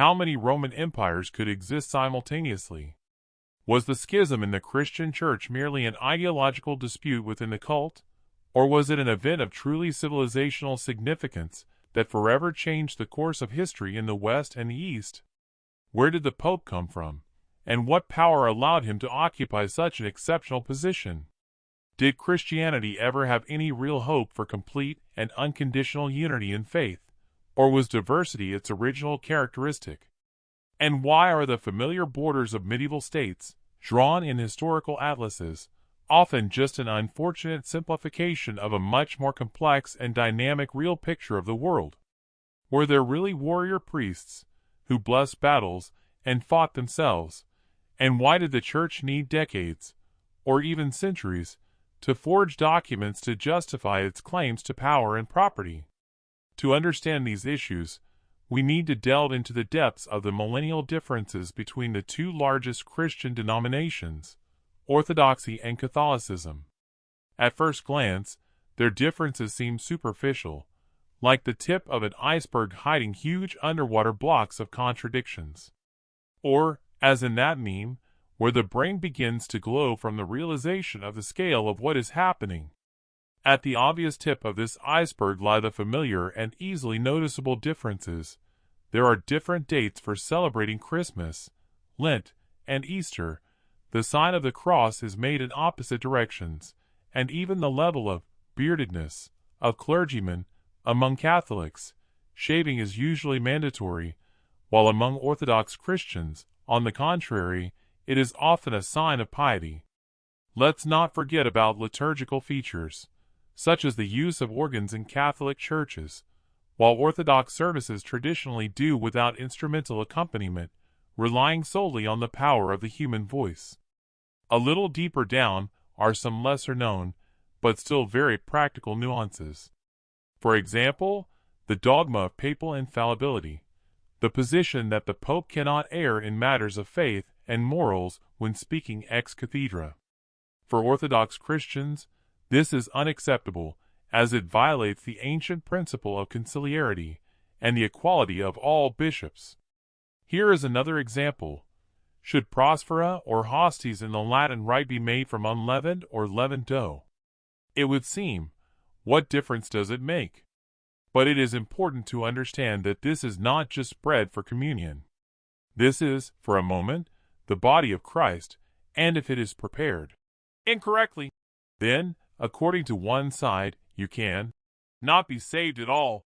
How many Roman empires could exist simultaneously? Was the schism in the Christian Church merely an ideological dispute within the cult, or was it an event of truly civilizational significance that forever changed the course of history in the West and the East? Where did the Pope come from, and what power allowed him to occupy such an exceptional position? Did Christianity ever have any real hope for complete and unconditional unity in faith, or was diversity its original characteristic? And why are the familiar borders of medieval states, drawn in historical atlases, often just an unfortunate simplification of a much more complex and dynamic real picture of the world? Were there really warrior priests who blessed battles and fought themselves? And why did the Church need decades, or even centuries, to forge documents to justify its claims to power and property? To understand these issues, we need to delve into the depths of the millennial differences between the two largest Christian denominations, Orthodoxy and Catholicism. At first glance, their differences seem superficial, like the tip of an iceberg hiding huge underwater blocks of contradictions. Or, as in that meme, where the brain begins to glow from the realization of the scale of what is happening. At the obvious tip of this iceberg lie the familiar and easily noticeable differences. There are different dates for celebrating Christmas, Lent, and Easter. The sign of the cross is made in opposite directions, and even the level of beardedness of clergymen among Catholics, shaving is usually mandatory, while among Orthodox Christians, on the contrary, it is often a sign of piety. Let's not forget about liturgical features, such as the use of organs in Catholic churches, while Orthodox services traditionally do without instrumental accompaniment, relying solely on the power of the human voice. A little deeper down are some lesser-known, but still very practical nuances. For example, the dogma of papal infallibility, the position that the Pope cannot err in matters of faith and morals when speaking ex cathedra. For Orthodox Christians, this is unacceptable, as it violates the ancient principle of conciliarity and the equality of all bishops. Here is another example. Should prosphora or hosties in the Latin rite be made from unleavened or leavened dough? It would seem, what difference does it make? But it is important to understand that this is not just bread for communion. This is, for a moment, the body of Christ, and if it is prepared incorrectly, then, according to one side, you can not be saved at all.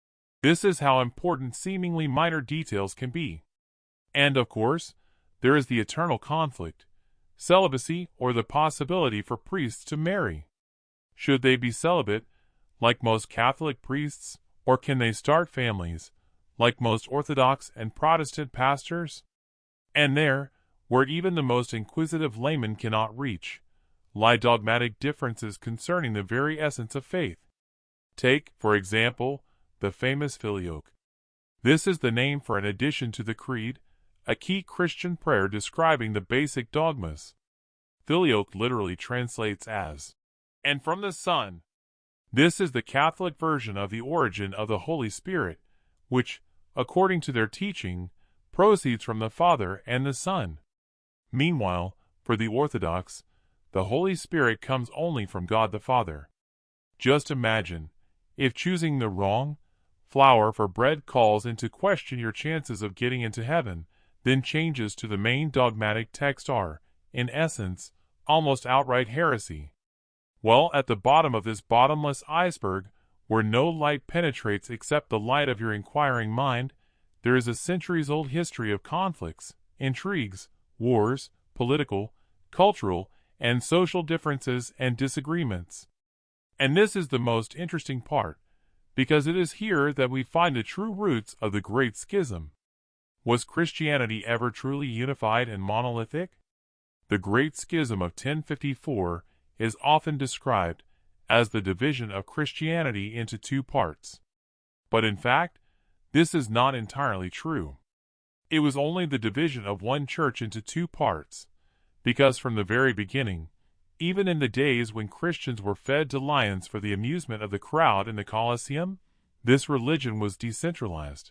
This is how important seemingly minor details can be. And of course, there is the eternal conflict, celibacy or the possibility for priests to marry. Should they be celibate, like most Catholic priests, or can they start families, like most Orthodox and Protestant pastors? And there, where even the most inquisitive layman cannot reach, lie dogmatic differences concerning the very essence of faith. Take, for example, the famous Filioque. This is the name for an addition to the Creed, a key Christian prayer describing the basic dogmas. Filioque literally translates as, "and from the Son." This is the Catholic version of the origin of the Holy Spirit, which, according to their teaching, proceeds from the Father and the Son. Meanwhile, for the Orthodox, the Holy Spirit comes only from God the Father. Just imagine, if choosing the wrong flour for bread calls into question your chances of getting into heaven, then changes to the main dogmatic text are, in essence, almost outright heresy. Well, at the bottom of this bottomless iceberg, where no light penetrates except the light of your inquiring mind, there is a centuries-old history of conflicts, intrigues, wars, political, cultural, and social differences and disagreements. And this is the most interesting part, because it is here that we find the true roots of the Great Schism. Was Christianity ever truly unified and monolithic? The Great Schism of 1054 is often described as the division of Christianity into two parts. But in fact, this is not entirely true. It was only the division of one church into two parts, because from the very beginning, even in the days when Christians were fed to lions for the amusement of the crowd in the Colosseum, this religion was decentralized.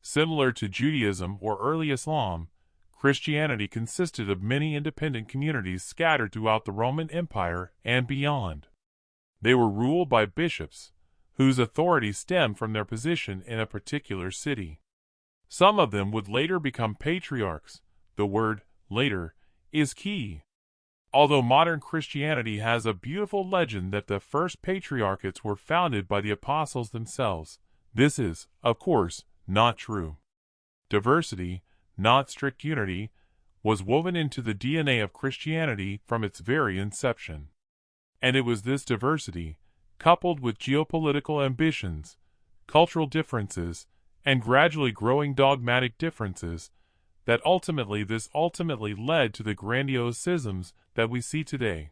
Similar to Judaism or early Islam, Christianity consisted of many independent communities scattered throughout the Roman Empire and beyond. They were ruled by bishops, whose authority stemmed from their position in a particular city. Some of them would later become patriarchs. The word later is key. Although modern Christianity has a beautiful legend that the first patriarchates were founded by the apostles themselves, this is, of course, not true. Diversity, not strict unity, was woven into the DNA of Christianity from its very inception. And it was this diversity, coupled with geopolitical ambitions, cultural differences, and gradually growing dogmatic differences, that ultimately led to the grandiose schisms that we see today.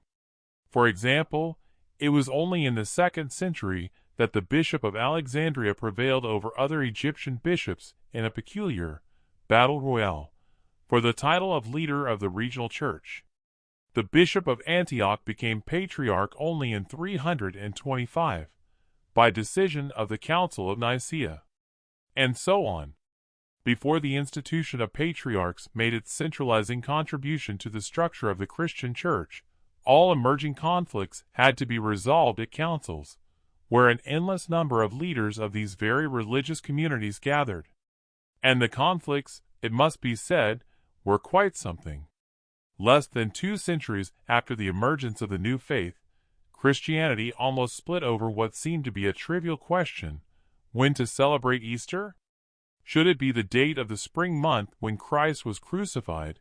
For example, it was only in the 2nd century that the Bishop of Alexandria prevailed over other Egyptian bishops in a peculiar battle royale for the title of leader of the regional church. The Bishop of Antioch became patriarch only in 325, by decision of the Council of Nicaea, and so on. Before the institution of patriarchs made its centralizing contribution to the structure of the Christian Church, all emerging conflicts had to be resolved at councils, where an endless number of leaders of these very religious communities gathered. And the conflicts, it must be said, were quite something. Less than 2 centuries after the emergence of the new faith, Christianity almost split over what seemed to be a trivial question: when to celebrate Easter? Should it be the date of the spring month when Christ was crucified,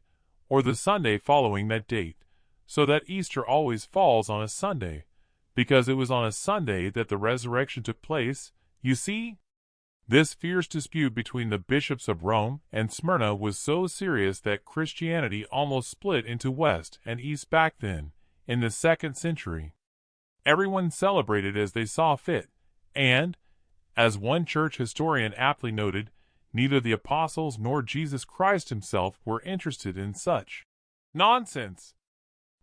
or the Sunday following that date, so that Easter always falls on a Sunday, because it was on a Sunday that the resurrection took place? You see? This fierce dispute between the bishops of Rome and Smyrna was so serious that Christianity almost split into West and East back then, in the 2nd century. Everyone celebrated as they saw fit, and, as one church historian aptly noted, neither the apostles nor Jesus Christ himself were interested in such nonsense.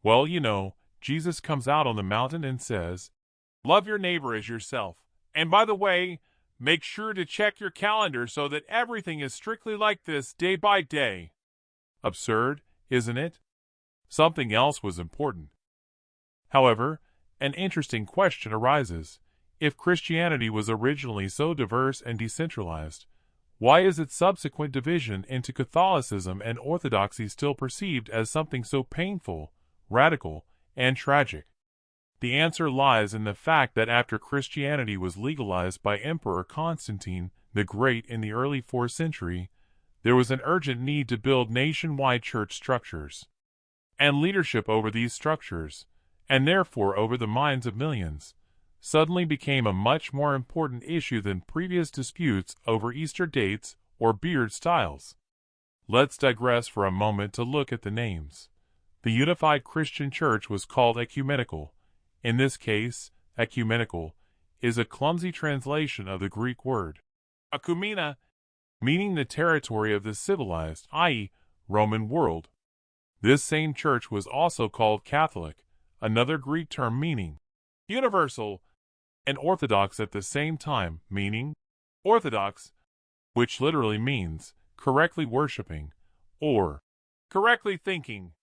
Well, you know, Jesus comes out on the mountain and says, "Love your neighbor as yourself. And by the way, make sure to check your calendar so that everything is strictly like this day by day." Absurd, isn't it? Something else was important. However, an interesting question arises. If Christianity was originally so diverse and decentralized, why is its subsequent division into Catholicism and Orthodoxy still perceived as something so painful, radical, and tragic? The answer lies in the fact that after Christianity was legalized by Emperor Constantine the Great in the early 4th century, there was an urgent need to build nationwide church structures. And leadership over these structures, and therefore over the minds of millions, suddenly became a much more important issue than previous disputes over Easter dates or beard styles. Let's digress for a moment to look at the names. The unified Christian church was called ecumenical. In this case, ecumenical is a clumsy translation of the Greek word oikoumena, meaning the territory of the civilized, i.e., Roman world. This same church was also called Catholic, another Greek term meaning universal, and Orthodox at the same time, meaning orthodox, which literally means correctly worshiping or correctly thinking.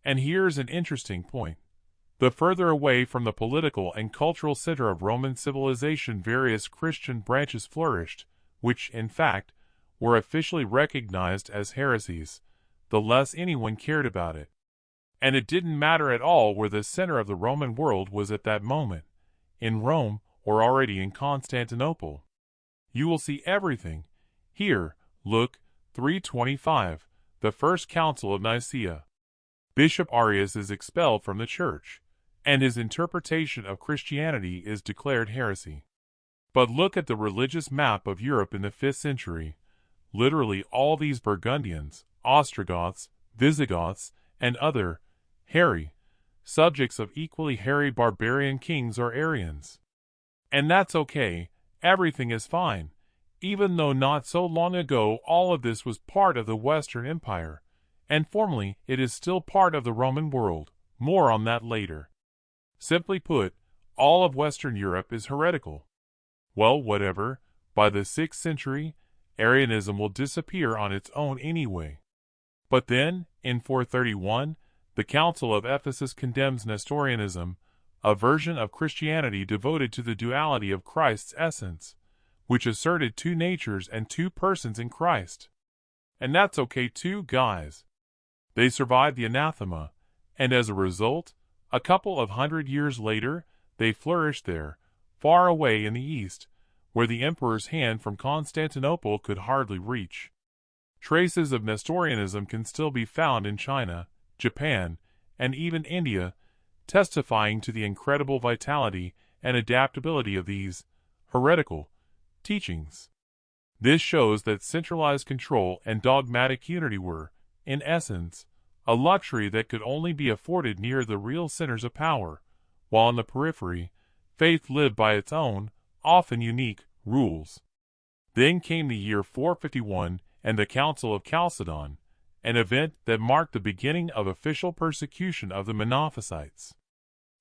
And here's an interesting point. The further away from the political and cultural center of Roman civilization various Christian branches flourished, which, in fact, were officially recognized as heresies, the less anyone cared about it. And it didn't matter at all where the center of the Roman world was at that moment, in Rome or already in Constantinople. You will see everything. Here, look, 325, the First Council of Nicaea. Bishop Arius is expelled from the church, and his interpretation of Christianity is declared heresy. But look at the religious map of Europe in the 5th century. Literally all these Burgundians, Ostrogoths, Visigoths, and other hairy subjects of equally hairy barbarian kings are Arians. And that's okay, everything is fine, even though not so long ago all of this was part of the Western Empire, and formally it is still part of the Roman world. More on that later. Simply put, all of Western Europe is heretical. Well, whatever, by the 6th century, Arianism will disappear on its own anyway. But then, in 431, the Council of Ephesus condemns Nestorianism, a version of Christianity devoted to the duality of Christ's essence, which asserted two natures and two persons in Christ. And that's okay too, guys. They survived the anathema, and as a result, a couple of 100 years later, they flourished there, far away in the east, where the emperor's hand from Constantinople could hardly reach. Traces of Nestorianism can still be found in China, Japan, and even India, testifying to the incredible vitality and adaptability of these heretical teachings. This shows that centralized control and dogmatic unity were, in essence, a luxury that could only be afforded near the real centers of power, while on the periphery, faith lived by its own, often unique, rules. Then came the year 451 and the Council of Chalcedon, an event that marked the beginning of official persecution of the Monophysites.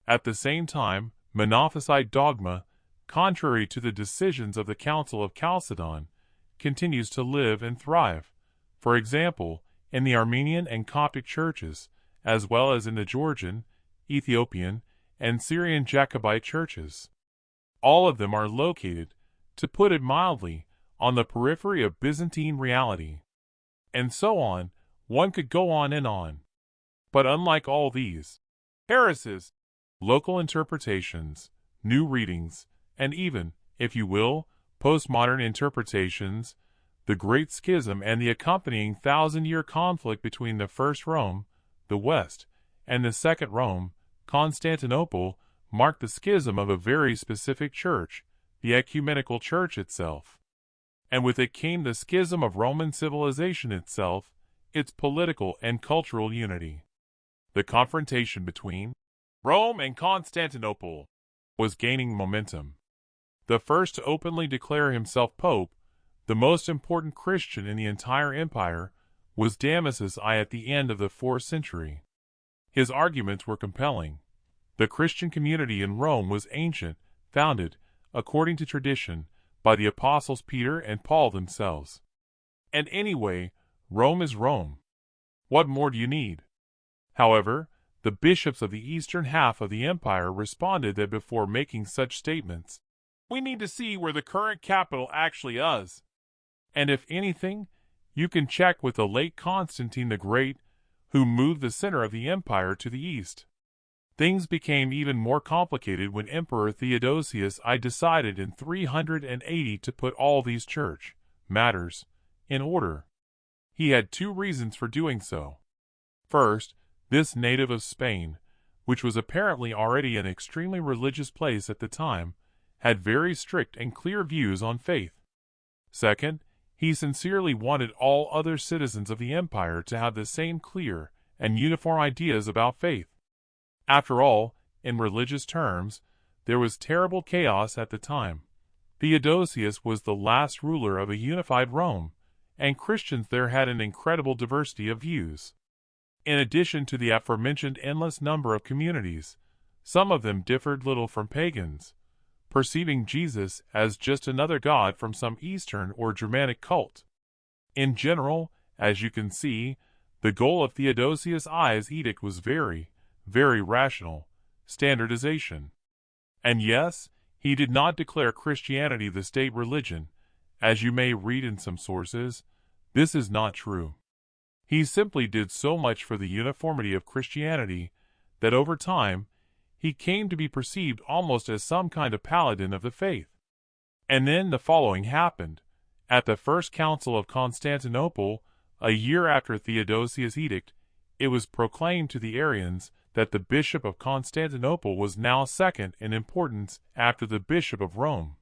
At the same time, Monophysite dogma, contrary to the decisions of the Council of Chalcedon, continues to live and thrive, for example, in the Armenian and Coptic churches, as well as in the Georgian, Ethiopian, and Syrian Jacobite churches. All of them are located, to put it mildly, on the periphery of Byzantine reality. And so on, one could go on and on. But unlike all these heresies, local interpretations, new readings, and even, if you will, postmodern interpretations, the Great Schism and the accompanying thousand-year conflict between the First Rome, the West, and the Second Rome, Constantinople, marked the schism of a very specific church, the ecumenical church itself. And with it came the schism of Roman civilization itself, its political and cultural unity. The confrontation between Rome and Constantinople was gaining momentum. The first to openly declare himself pope, the most important Christian in the entire empire, was Damasus I at the end of the 4th century. His arguments were compelling. The Christian community in Rome was ancient, founded, according to tradition, by the apostles Peter and Paul themselves. And anyway, Rome is Rome. What more do you need? However, the bishops of the eastern half of the empire responded that before making such statements, we need to see where the current capital actually is. And if anything, you can check with the late Constantine the Great, who moved the center of the empire to the east. Things became even more complicated when Emperor Theodosius I decided in 380 to put all these church matters in order. He had two reasons for doing so. First, this native of Spain, which was apparently already an extremely religious place at the time, had very strict and clear views on faith. Second, he sincerely wanted all other citizens of the empire to have the same clear and uniform ideas about faith. After all, in religious terms, there was terrible chaos at the time. Theodosius was the last ruler of a unified Rome, and Christians there had an incredible diversity of views. In addition to the aforementioned endless number of communities, some of them differed little from pagans, perceiving Jesus as just another god from some Eastern or Germanic cult. In general, as you can see, the goal of Theodosius I's edict was very rational, standardization. And yes, he did not declare Christianity the state religion, as you may read in some sources. This is not true. He simply did so much for the uniformity of Christianity that over time, he came to be perceived almost as some kind of paladin of the faith. And then the following happened. At the First Council of Constantinople, a year after Theodosius' edict, it was proclaimed to the Arians that the Bishop of Constantinople was now second in importance after the Bishop of Rome.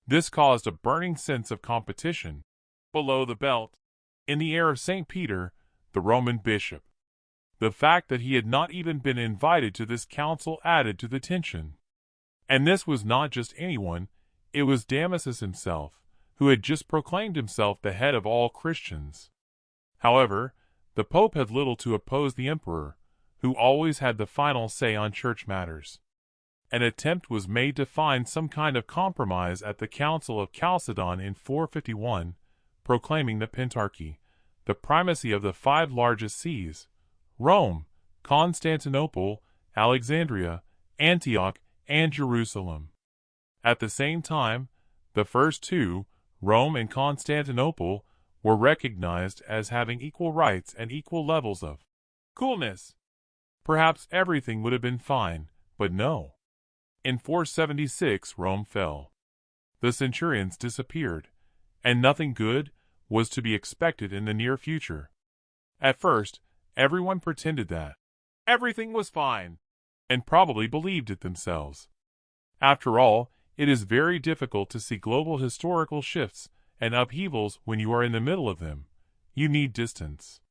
This caused a burning sense of competition, below the belt, in the air of St. Peter, the Roman bishop. The fact that he had not even been invited to this council added to the tension. And this was not just anyone, it was Damasus himself, who had just proclaimed himself the head of all Christians. However, the Pope had little to oppose the emperor, who always had the final say on church matters. An attempt was made to find some kind of compromise at the Council of Chalcedon in 451, proclaiming the Pentarchy, the primacy of the five largest sees: Rome, Constantinople, Alexandria, Antioch, and Jerusalem. At the same time, the first two, Rome and Constantinople, were recognized as having equal rights and equal levels of coolness. Perhaps everything would have been fine, but no. In 476 Rome fell. The centurions disappeared, and nothing good was to be expected in the near future. At first, everyone pretended that everything was fine, and probably believed it themselves. After all, it is very difficult to see global historical shifts and upheavals when you are in the middle of them. You need distance.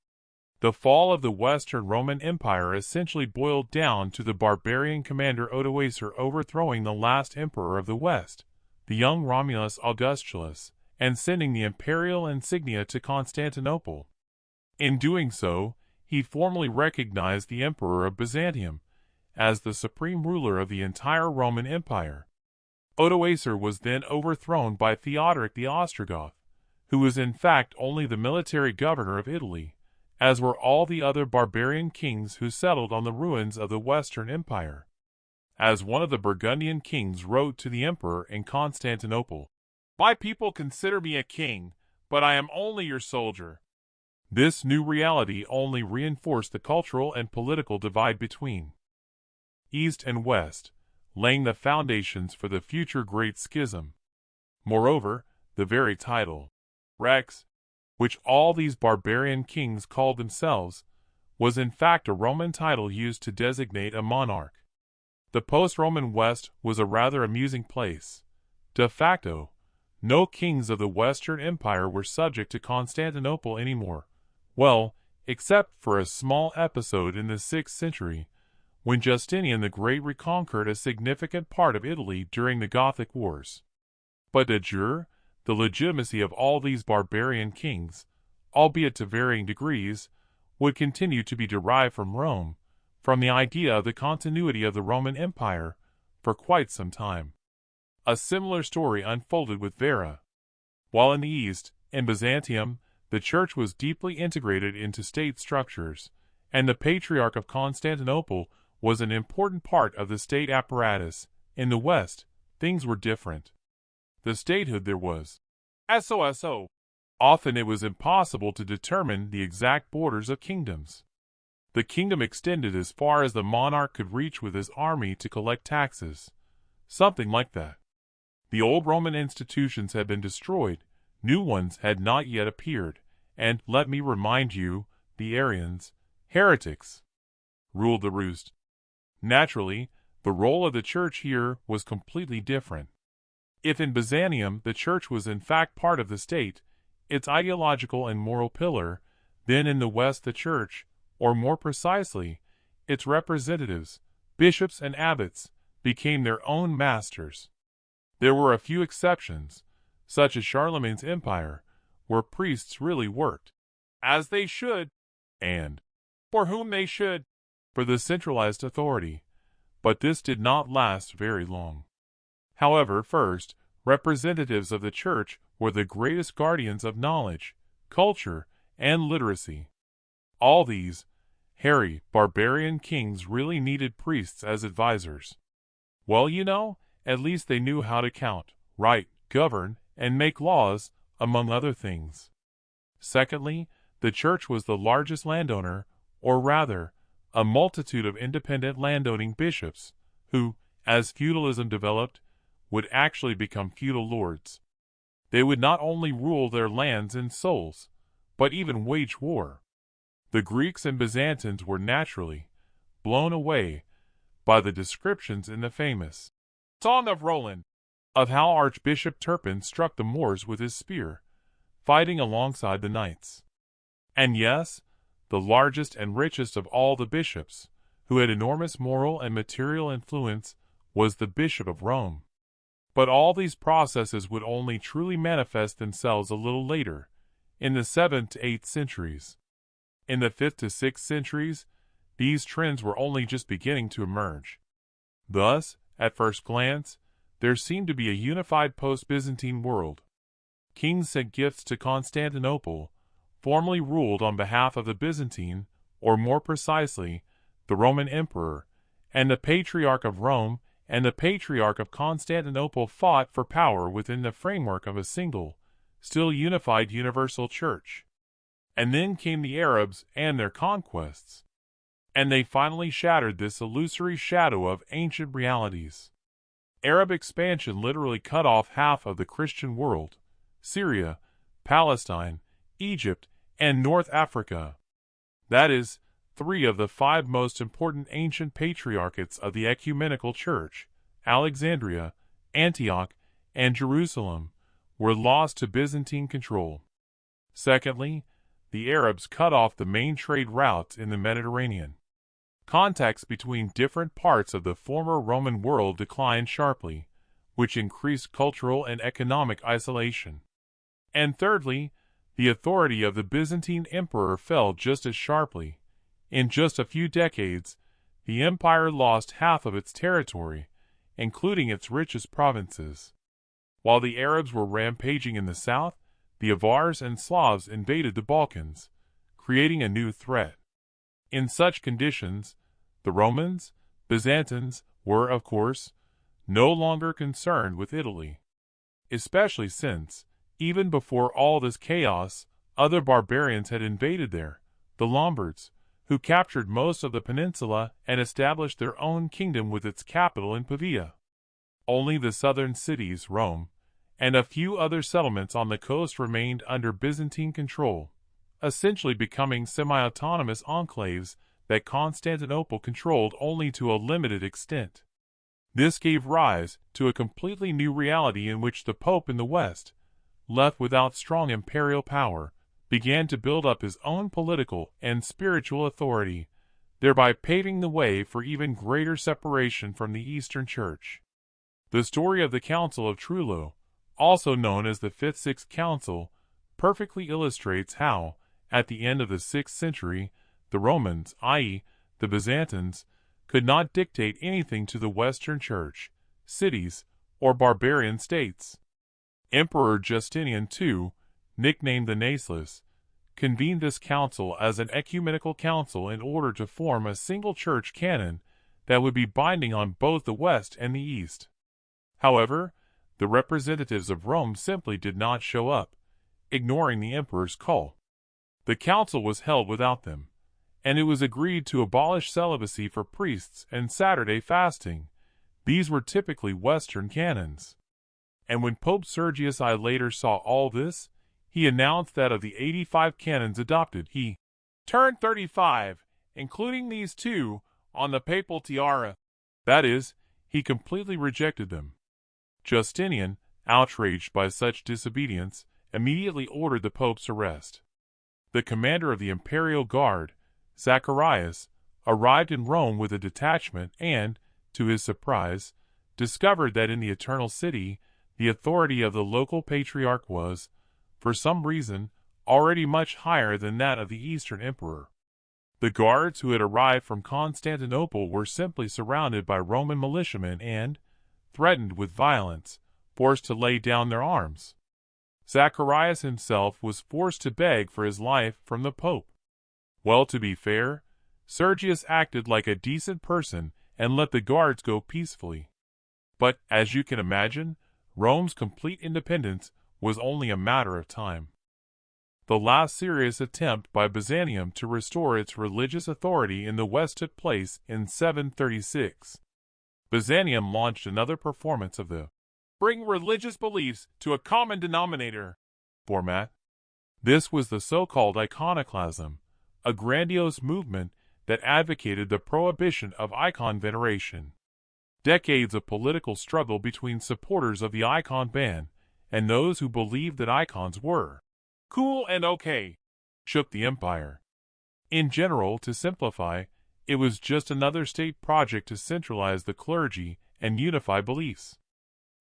The fall of the Western Roman Empire essentially boiled down to the barbarian commander Odoacer overthrowing the last emperor of the West, the young Romulus Augustulus, and sending the imperial insignia to Constantinople. In doing so, he formally recognized the emperor of Byzantium as the supreme ruler of the entire Roman Empire. Odoacer was then overthrown by Theodoric the Ostrogoth, who was in fact only the military governor of Italy, as were all the other barbarian kings who settled on the ruins of the Western Empire. As one of the Burgundian kings wrote to the emperor in Constantinople, "My people consider me a king, but I am only your soldier." This new reality only reinforced the cultural and political divide between East and West, laying the foundations for the future Great Schism. Moreover, the very title, Rex, which all these barbarian kings called themselves, was in fact a Roman title used to designate a monarch. The post-Roman West was a rather amusing place. De facto, no kings of the Western Empire were subject to Constantinople anymore. Well, except for a small episode in the 6th century, when Justinian the Great reconquered a significant part of Italy during the Gothic Wars. But de jure, the legitimacy of all these barbarian kings, albeit to varying degrees, would continue to be derived from Rome, from the idea of the continuity of the Roman Empire, for quite some time. A similar story unfolded with Vera. While in the East, in Byzantium, the Church was deeply integrated into state structures, and the Patriarch of Constantinople was an important part of the state apparatus. In the West, things were different. The statehood there was SOSO. Often it was impossible to determine the exact borders of kingdoms. The kingdom extended as far as the monarch could reach with his army to collect taxes. Something like that. The old Roman institutions had been destroyed, new ones had not yet appeared, and, let me remind you, the Arians, heretics, ruled the roost. Naturally, the role of the Church here was completely different. If in Byzantium the Church was in fact part of the state, its ideological and moral pillar, then in the West the Church, or more precisely, its representatives, bishops and abbots, became their own masters. There were a few exceptions, such as Charlemagne's empire, where priests really worked as they should, and for whom they should, for the centralized authority. But this did not last very long. However, first, representatives of the Church were the greatest guardians of knowledge, culture, and literacy. All these hairy, barbarian kings really needed priests as advisors. Well, at least they knew how to count, write, govern, and make laws, among other things. Secondly, the Church was the largest landowner, or rather, a multitude of independent landowning bishops, who, as feudalism developed, would actually become feudal lords. They would not only rule their lands and souls, but even wage war. The Greeks and Byzantines were naturally blown away by the descriptions in the famous Song of Roland of how Archbishop Turpin struck the Moors with his spear, fighting alongside the knights. And yes, the largest and richest of all the bishops, who had enormous moral and material influence, was the Bishop of Rome. But all these processes would only truly manifest themselves a little later, in the 7th to 8th centuries. In the 5th to 6th centuries, these trends were only just beginning to emerge. Thus, at first glance, there seemed to be a unified post-Byzantine world. Kings sent gifts to Constantinople, formally ruled on behalf of the Byzantine, or more precisely, the Roman Emperor, and the Patriarch of Rome and the Patriarch of Constantinople fought for power within the framework of a single, still unified universal church. And then came the Arabs and their conquests. And they finally shattered this illusory shadow of ancient realities. Arab expansion literally cut off half of the Christian world: Syria, Palestine, Egypt, and North Africa. That is, 3 of the 5 most important ancient patriarchates of the Ecumenical Church, Alexandria, Antioch, and Jerusalem, were lost to Byzantine control. Secondly, the Arabs cut off the main trade routes in the Mediterranean. Contacts between different parts of the former Roman world declined sharply, which increased cultural and economic isolation. And thirdly, the authority of the Byzantine emperor fell just as sharply. In just a few decades, the empire lost half of its territory, including its richest provinces. While the Arabs were rampaging in the south, the Avars and Slavs invaded the Balkans, creating a new threat. In such conditions, the Romans, Byzantines, were, of course, no longer concerned with Italy. Especially since, even before all this chaos, other barbarians had invaded there, the Lombards, who captured most of the peninsula and established their own kingdom with its capital in Pavia. Only the southern cities, Rome, and a few other settlements on the coast remained under Byzantine control, essentially becoming semi-autonomous enclaves that Constantinople controlled only to a limited extent. This gave rise to a completely new reality in which the Pope in the West, left without strong imperial power, began to build up his own political and spiritual authority, thereby paving the way for even greater separation from the Eastern Church. The story of the Council of Trullo, also known as the Fifth-Sixth Council, perfectly illustrates how, at the end of the 6th century, the Romans, i.e., the Byzantines, could not dictate anything to the Western Church, cities, or barbarian states. Emperor Justinian II, nicknamed the Naceless, convened this council as an ecumenical council in order to form a single church canon that would be binding on both the West and the East. However, the representatives of Rome simply did not show up, ignoring the emperor's call. The council was held without them, and it was agreed to abolish celibacy for priests and Saturday fasting. These were typically Western canons. And when Pope Sergius I later saw all this, he announced that of the 85 canons adopted, he turned 35, including these 2, on the papal tiara. That is, he completely rejected them. Justinian, outraged by such disobedience, immediately ordered the Pope's arrest. The commander of the imperial guard, Zacharias, arrived in Rome with a detachment and, to his surprise, discovered that in the Eternal City, the authority of the local patriarch was, for some reason, already much higher than that of the Eastern Emperor. The guards who had arrived from Constantinople were simply surrounded by Roman militiamen and, threatened with violence, forced to lay down their arms. Zacharias himself was forced to beg for his life from the Pope. Well, to be fair, Sergius acted like a decent person and let the guards go peacefully. But, as you can imagine, Rome's complete independence was only a matter of time. The last serious attempt by Byzantium to restore its religious authority in the West took place in 736. Byzantium launched another performance of the "bring religious beliefs to a common denominator" format. This was the so-called iconoclasm, a grandiose movement that advocated the prohibition of icon veneration. Decades of political struggle between supporters of the icon ban and those who believed that icons were cool and okay shook the empire. In general, to simplify, it was just another state project to centralize the clergy and unify beliefs.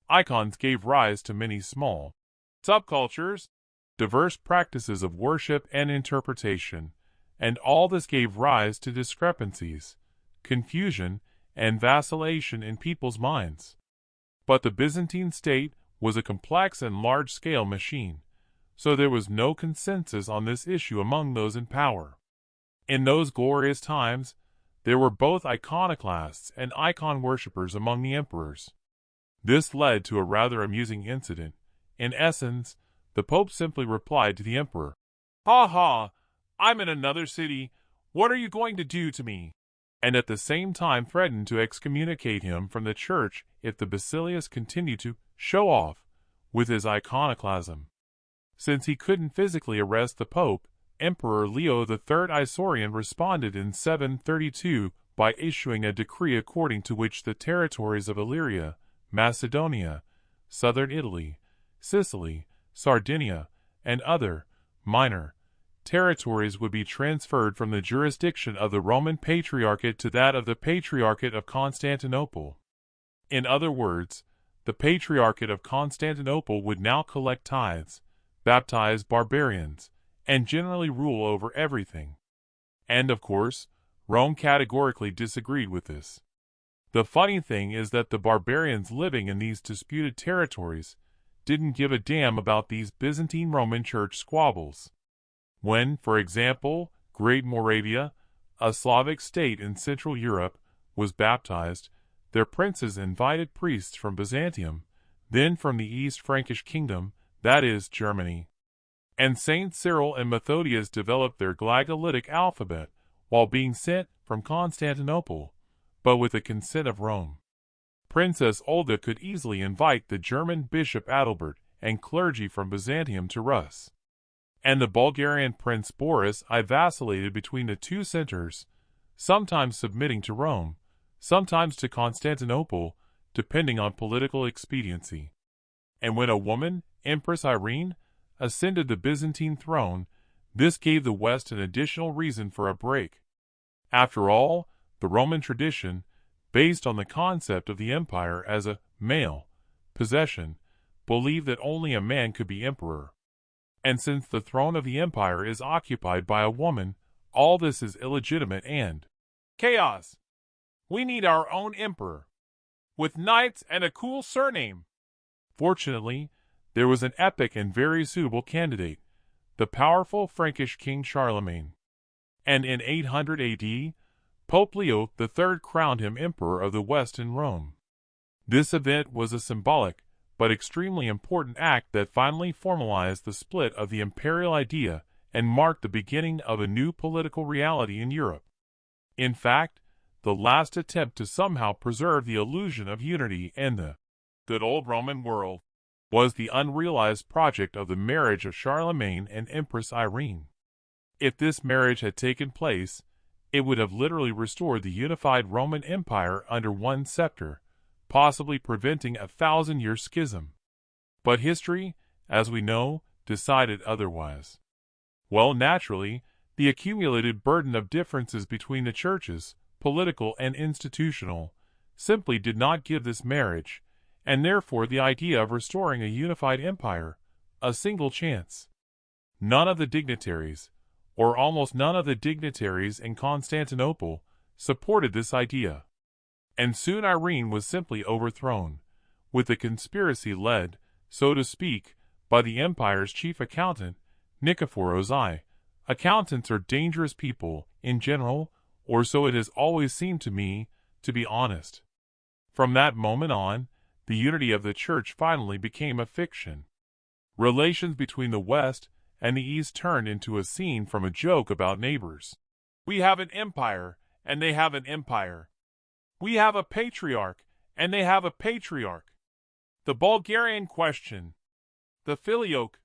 Icons gave rise to many small subcultures, diverse practices of worship and interpretation, and all this gave rise to discrepancies, confusion, and vacillation in people's minds. But the Byzantine state was a complex and large-scale machine, so there was no consensus on this issue among those in power. In those glorious times, there were both iconoclasts and icon worshippers among the emperors. This led to a rather amusing incident. In essence, the Pope simply replied to the emperor, "Ha ha, I'm in another city. What are you going to do to me?" And at the same time threatened to excommunicate him from the church if the Basilius continued to show off with his iconoclasm. Since he couldn't physically arrest the Pope, Emperor Leo III Isaurian responded in 732 by issuing a decree according to which the territories of Illyria, Macedonia, southern Italy, Sicily, Sardinia, and other minor territories would be transferred from the jurisdiction of the Roman Patriarchate to that of the Patriarchate of Constantinople. In other words, the Patriarchate of Constantinople would now collect tithes, baptize barbarians, and generally rule over everything. And of course, Rome categorically disagreed with this. The funny thing is that the barbarians living in these disputed territories didn't give a damn about these Byzantine Roman Church squabbles. When, for example, Great Moravia, a Slavic state in Central Europe, was baptized, their princes invited priests from Byzantium, then from the East Frankish Kingdom, that is, Germany. And Saint Cyril and Methodius developed their Glagolitic alphabet while being sent from Constantinople, but with the consent of Rome. Princess Olga could easily invite the German Bishop Adalbert and clergy from Byzantium to Rus. And the Bulgarian Prince Boris I vacillated between the two centers, sometimes submitting to Rome, sometimes to Constantinople, depending on political expediency. And when a woman, Empress Irene, ascended the Byzantine throne, this gave the West an additional reason for a break. After all, the Roman tradition, based on the concept of the empire as a male possession, believed that only a man could be emperor. And since the throne of the empire is occupied by a woman, all this is illegitimate and chaos. We need our own emperor, with knights and a cool surname. Fortunately, there was an epic and very suitable candidate, the powerful Frankish King Charlemagne. And in 800 AD, Pope Leo III crowned him Emperor of the West in Rome. This event was a symbolic, but extremely important act that finally formalized the split of the imperial idea and marked the beginning of a new political reality in Europe. In fact, the last attempt to somehow preserve the illusion of unity in the good old Roman world was the unrealized project of the marriage of Charlemagne and Empress Irene. If this marriage had taken place, it would have literally restored the unified Roman Empire under one scepter, possibly preventing a 1,000-year schism. But history, as we know, decided otherwise. Well, naturally, the accumulated burden of differences between the churches, political and institutional, simply did not give this marriage, and therefore the idea of restoring a unified empire, a single chance. None of the dignitaries, or almost none of the dignitaries in Constantinople, supported this idea. And soon Irene was simply overthrown, with the conspiracy led, so to speak, by the empire's chief accountant, Nikephoros I. Accountants are dangerous people, in general, or so it has always seemed to me, to be honest. From that moment on, the unity of the Church finally became a fiction. Relations between the West and the East turned into a scene from a joke about neighbors. We have an empire, and they have an empire. We have a patriarch, and they have a patriarch. The Bulgarian question. The filioque.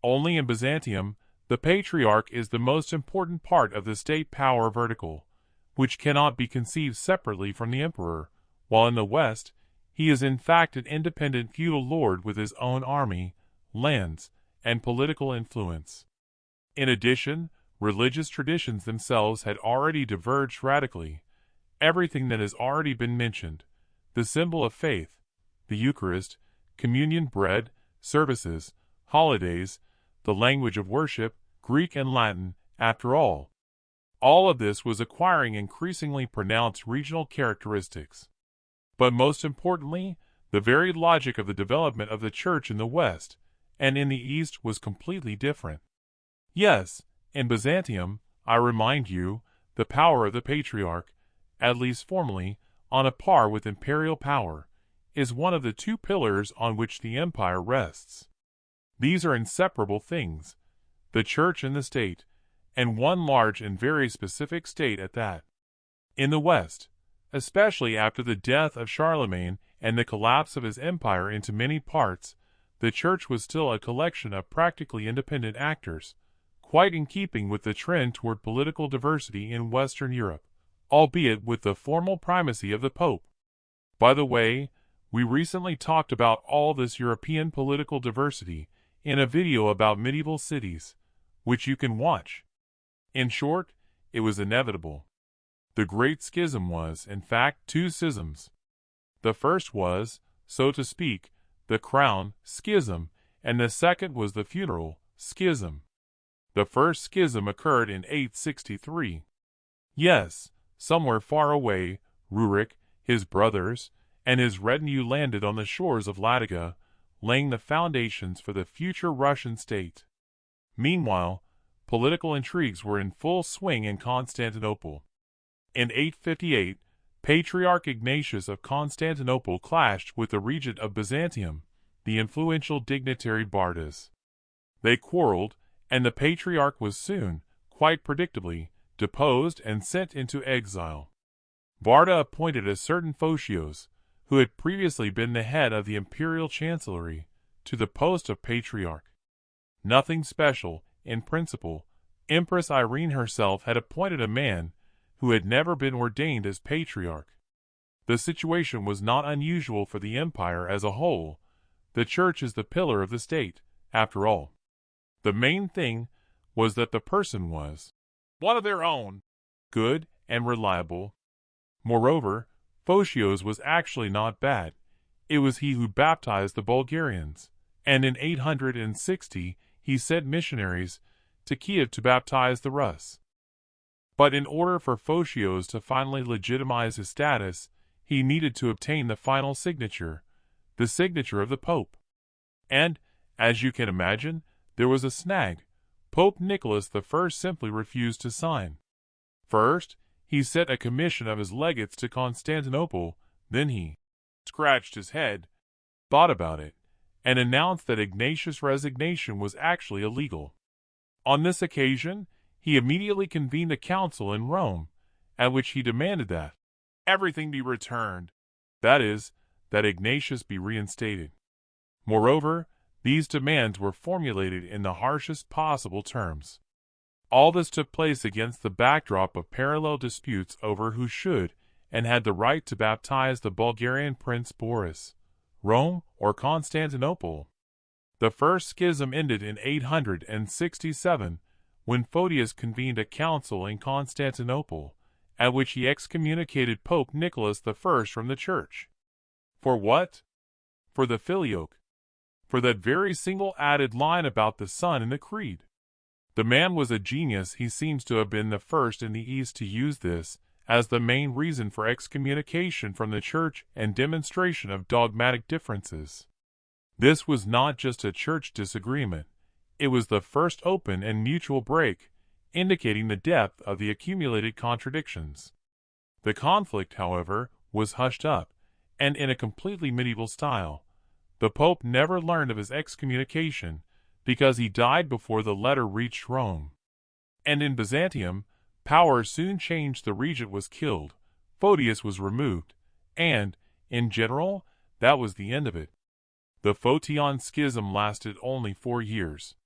Only in Byzantium, the patriarch is the most important part of the state power vertical, which cannot be conceived separately from the emperor, while in the West, he is in fact an independent feudal lord with his own army, lands, and political influence. In addition, religious traditions themselves had already diverged radically. Everything that has already been mentioned, the symbol of faith, the Eucharist, communion bread, services, holidays, the language of worship, Greek and Latin, after all of this was acquiring increasingly pronounced regional characteristics. But most importantly, The very logic of the development of the Church in the West and in the East was completely different. Yes, in Byzantium, I remind you, the power of the Patriarch, at least formally, on a par with imperial power, is one of the two pillars on which the empire rests. These are inseparable things, the Church and the state, and one large and very specific state at that. In the West, especially after the death of Charlemagne and the collapse of his empire into many parts, the Church was still a collection of practically independent actors, quite in keeping with the trend toward political diversity in Western Europe, albeit with the formal primacy of the Pope. By the way, we recently talked about all this European political diversity in a video about medieval cities, which you can watch. In short, it was inevitable. The Great Schism was, in fact, two schisms. The first was, so to speak, the crown schism, and the second was the funeral schism. The first schism occurred in 863. Yes, somewhere far away, Rurik, his brothers, and his retinue landed on the shores of Ladoga, laying the foundations for the future Russian state. Meanwhile, political intrigues were in full swing in Constantinople. In 858, Patriarch Ignatius of Constantinople clashed with the regent of Byzantium, the influential dignitary Bardas. They quarreled, and the Patriarch was soon, quite predictably, deposed and sent into exile. Barda appointed a certain Photios, who had previously been the head of the imperial chancellery, to the post of Patriarch. Nothing special, in principle. Empress Irene herself had appointed a man who had never been ordained as Patriarch. The situation was not unusual for the empire as a whole. The Church is the pillar of the state, after all. The main thing was that the person was one of their own, good and reliable. Moreover, Photios was actually not bad. It was he who baptized the Bulgarians, and in 860 he sent missionaries to Kiev to baptize the Rus. But in order for Photios to finally legitimize his status, he needed to obtain the final signature, the signature of the Pope. And, as you can imagine, there was a snag. Pope Nicholas I simply refused to sign. First, he sent a commission of his legates to Constantinople, then he scratched his head, thought about it, and announced that Ignatius' resignation was actually illegal. On this occasion, he immediately convened a council in Rome, at which he demanded that everything be returned, that is, that Ignatius be reinstated. Moreover, these demands were formulated in the harshest possible terms. All this took place against the backdrop of parallel disputes over who should and had the right to baptize the Bulgarian prince Boris, Rome or Constantinople. The first schism ended in 867, when Photius convened a council in Constantinople, at which he excommunicated Pope Nicholas I from the Church. For what? For the filioque. For that very single added line about the Son in the Creed. The man was a genius. He seems to have been the first in the East to use this as the main reason for excommunication from the Church and demonstration of dogmatic differences. This was not just a church disagreement. It was the first open and mutual break, indicating the depth of the accumulated contradictions. The conflict, however, was hushed up, and in a completely medieval style. The Pope never learned of his excommunication, because he died before the letter reached Rome. And in Byzantium, power soon changed. The regent was killed, Photius was removed, and, in general, that was the end of it. The Photian schism lasted only 4 years.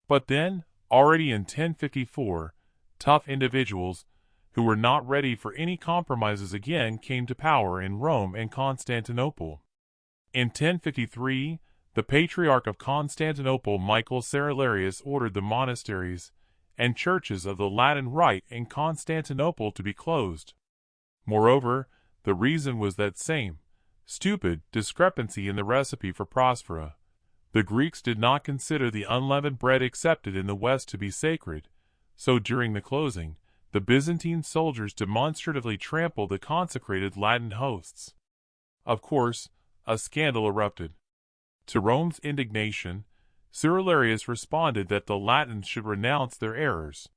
But then, already in 1054, tough individuals, who were not ready for any compromises again, came to power in Rome and Constantinople. In 1053, the Patriarch of Constantinople Michael Cerularius ordered the monasteries and churches of the Latin Rite in Constantinople to be closed. Moreover, the reason was that same stupid discrepancy in the recipe for Prospera. The Greeks did not consider the unleavened bread accepted in the West to be sacred, so during the closing, the Byzantine soldiers demonstratively trampled the consecrated Latin hosts. Of course, a scandal erupted. To Rome's indignation, Cyrillarius responded that the Latins should renounce their errors.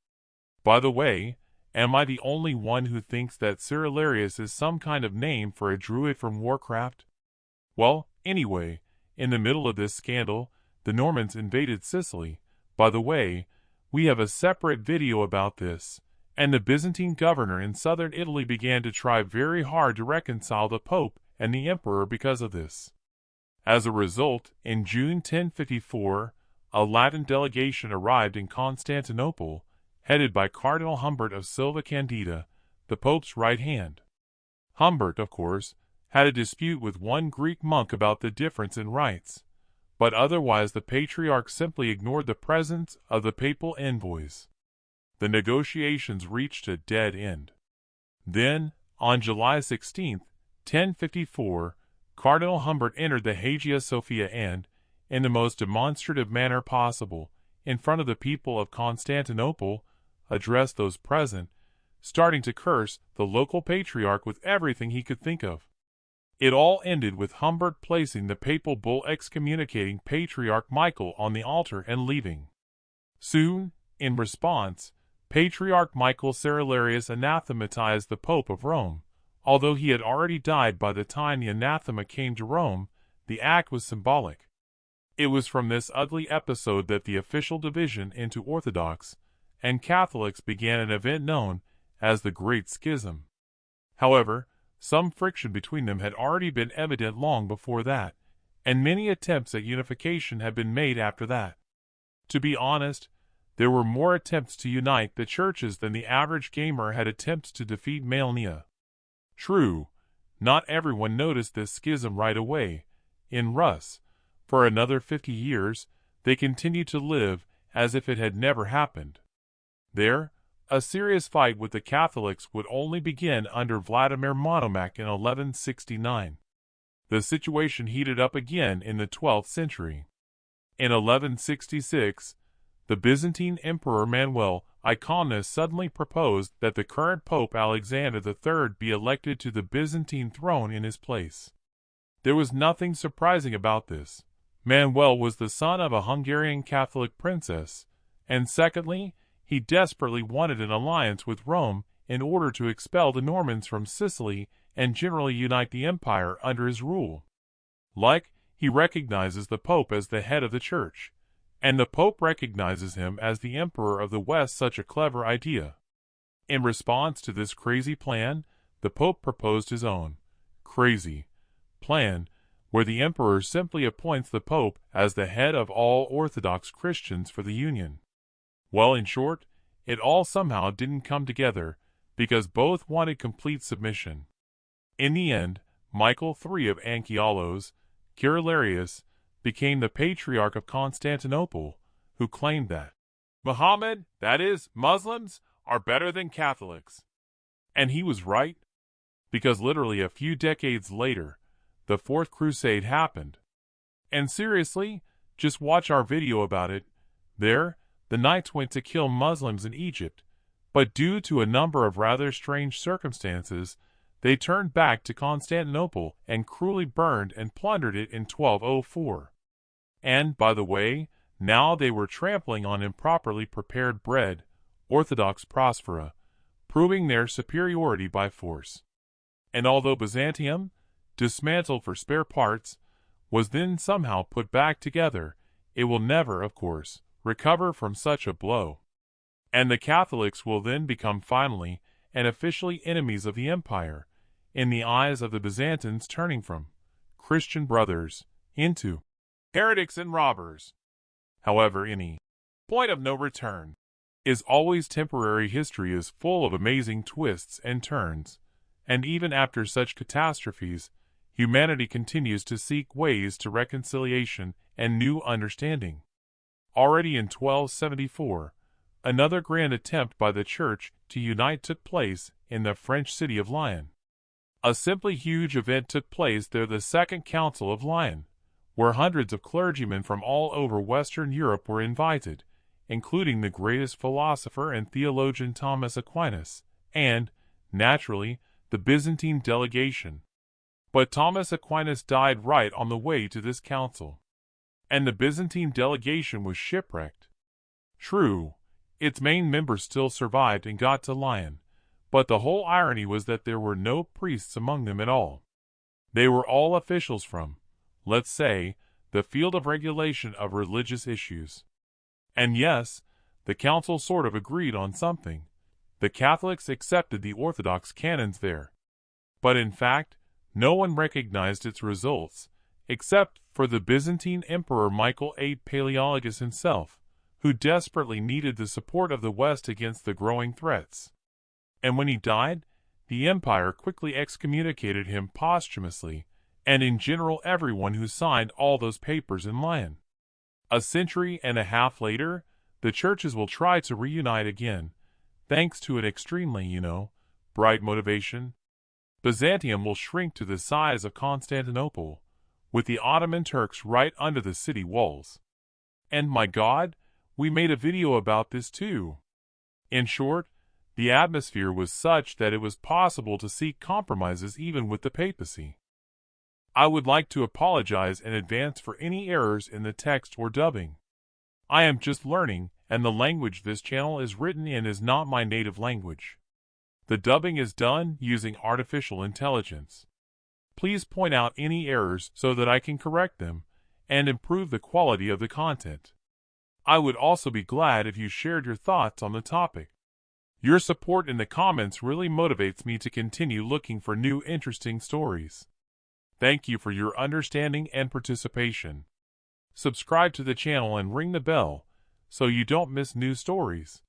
By the way, am I the only one who thinks that Cyrillarius is some kind of name for a druid from Warcraft? Well, anyway, in the middle of this scandal, the Normans invaded Sicily. By the way, we have a separate video about this, and the Byzantine governor in southern Italy began to try very hard to reconcile the Pope and the Emperor because of this. As a result, in June 1054, a Latin delegation arrived in Constantinople, headed by Cardinal Humbert of Silva Candida, the Pope's right hand. Humbert, of course, had a dispute with one Greek monk about the difference in rites, but otherwise the Patriarch simply ignored the presence of the papal envoys. The negotiations reached a dead end. Then, on July 16, 1054, Cardinal Humbert entered the Hagia Sophia and, in the most demonstrative manner possible, in front of the people of Constantinople, addressed those present, starting to curse the local patriarch with everything he could think of. It all ended with Humbert placing the papal bull excommunicating Patriarch Michael on the altar and leaving. Soon, in response, Patriarch Michael Cyrillarius anathematized the Pope of Rome. Although he had already died by the time the anathema came to Rome, the act was symbolic. It was from this ugly episode that the official division into Orthodox and Catholics began an event known as the Great Schism. However, some friction between them had already been evident long before that, and many attempts at unification had been made after that. To be honest, there were more attempts to unite the churches than the average gamer had attempts to defeat Mania. True, not everyone noticed this schism right away. In Rus, for another 50 years, they continued to live as if it had never happened. There, a serious fight with the Catholics would only begin under Vladimir Monomac in 1169. The situation heated up again in the 12th century. In 1166, the Byzantine Emperor Manuel Iconis suddenly proposed that the current Pope Alexander III be elected to the Byzantine throne in his place. There was nothing surprising about this. Manuel was the son of a Hungarian Catholic princess, and secondly, he desperately wanted an alliance with Rome in order to expel the Normans from Sicily and generally unite the empire under his rule. He recognizes the Pope as the head of the Church, and the Pope recognizes him as the Emperor of the West. Such a clever idea. In response to this crazy plan, the Pope proposed his own crazy plan, where the Emperor simply appoints the Pope as the head of all Orthodox Christians for the Union. Well, in short, it all somehow didn't come together, because both wanted complete submission. In the end, Michael III of Anchialos, Cyrillarius, became the Patriarch of Constantinople, who claimed that Muhammad, that is, Muslims, are better than Catholics. And he was right, because literally a few decades later, the Fourth Crusade happened. And seriously, just watch our video about it. There, the Knights went to kill Muslims in Egypt, but due to a number of rather strange circumstances, they turned back to Constantinople and cruelly burned and plundered it in 1204. And, by the way, now they were trampling on improperly prepared bread, Orthodox Prospera, proving their superiority by force. And although Byzantium, dismantled for spare parts, was then somehow put back together, it will never, of course, recover from such a blow. And the Catholics will then become finally and officially enemies of the empire, in the eyes of the Byzantines, turning from Christian brothers into heretics and robbers. However, any point of no return is always temporary. History is full of amazing twists and turns, and even after such catastrophes, humanity continues to seek ways to reconciliation and new understanding. Already in 1274, another grand attempt by the Church to unite took place in the French city of Lyon. A simply huge event took place there, the Second Council of Lyon, where hundreds of clergymen from all over Western Europe were invited, including the greatest philosopher and theologian Thomas Aquinas, and, naturally, the Byzantine delegation. But Thomas Aquinas died right on the way to this council, and the Byzantine delegation was shipwrecked. True, its main members still survived and got to Lyon, but the whole irony was that there were no priests among them at all. They were all officials from, let's say, the field of regulation of religious issues. And yes, the council sort of agreed on something. The Catholics accepted the Orthodox canons there. But in fact, no one recognized its results, except for the Byzantine Emperor Michael VIII Palaeologus himself, who desperately needed the support of the West against the growing threats. And when he died, the empire quickly excommunicated him posthumously, and in general everyone who signed all those papers in Lyon. A century and a half later, the churches will try to reunite again, thanks to an extremely, bright motivation. Byzantium will shrink to the size of Constantinople, with the Ottoman Turks right under the city walls. And my God, we made a video about this too. In short, the atmosphere was such that it was possible to seek compromises even with the papacy. I would like to apologize in advance for any errors in the text or dubbing. I am just learning, and the language this channel is written in is not my native language. The dubbing is done using artificial intelligence. Please point out any errors so that I can correct them and improve the quality of the content. I would also be glad if you shared your thoughts on the topic. Your support in the comments really motivates me to continue looking for new interesting stories. Thank you for your understanding and participation. Subscribe to the channel and ring the bell so you don't miss new stories.